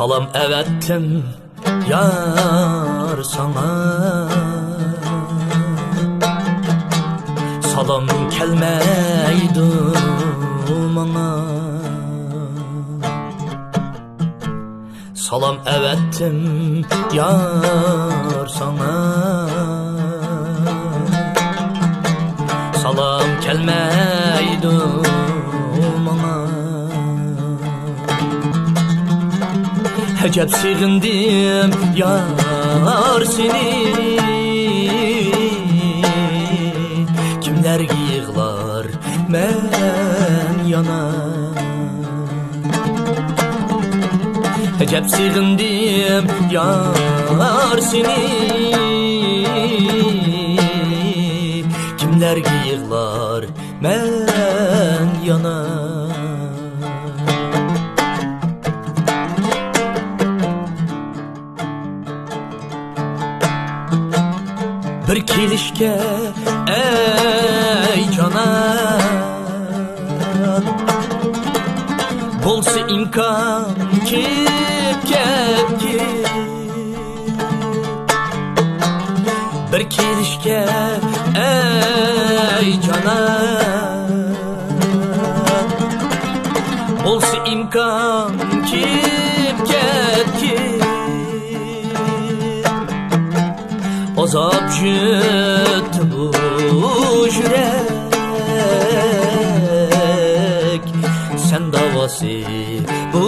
Salam evettim yar sana, salam kelmeydi bana. Salam evettim yar sana, salam kelmeydi bana. Hecep sığındım yar seni, kimler yığlar men yana. Hecep sığındım yar seni, kimler yığlar men yana. Bir kilişke ey canan, bolsa imkan kep. Bir kilişke ey canan, bolsa imkan kep. Azap jüt bu yürek, sen davası bu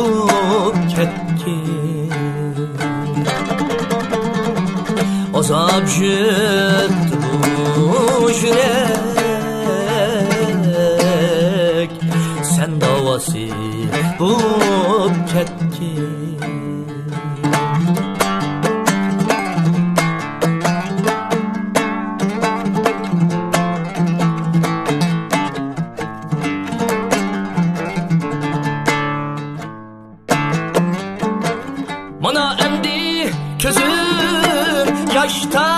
ketkin. Azap jüt bu yürek, sen davası bu ketkin. Mana emdi közüm yaşta,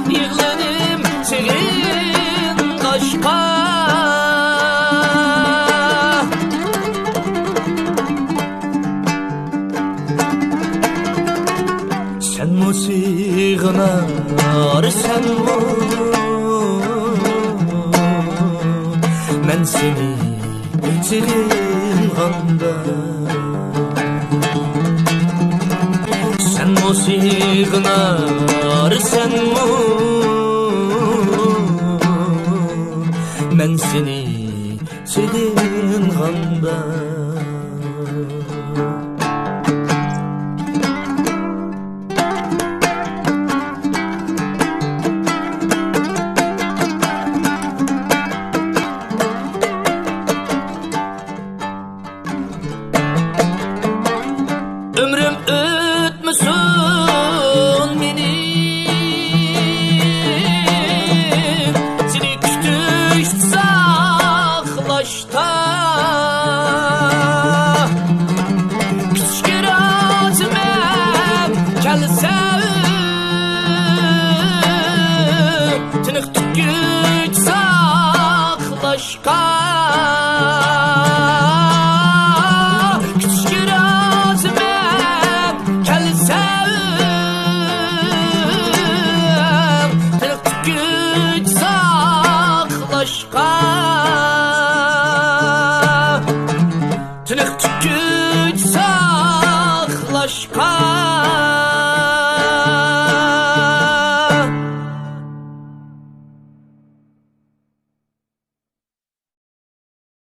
yığladım senin aşka. Sen mi sığınar, sen mi? Men seni sığınğanda. Sen mi sığınar, sen mi? Men seni sığınğanda. Ömrüm ötmesin benim, seni küçtüş saklaşta. Küçük razımem kelsem, tınık tüküç saklaşka. Tınık tüküç saklaşka.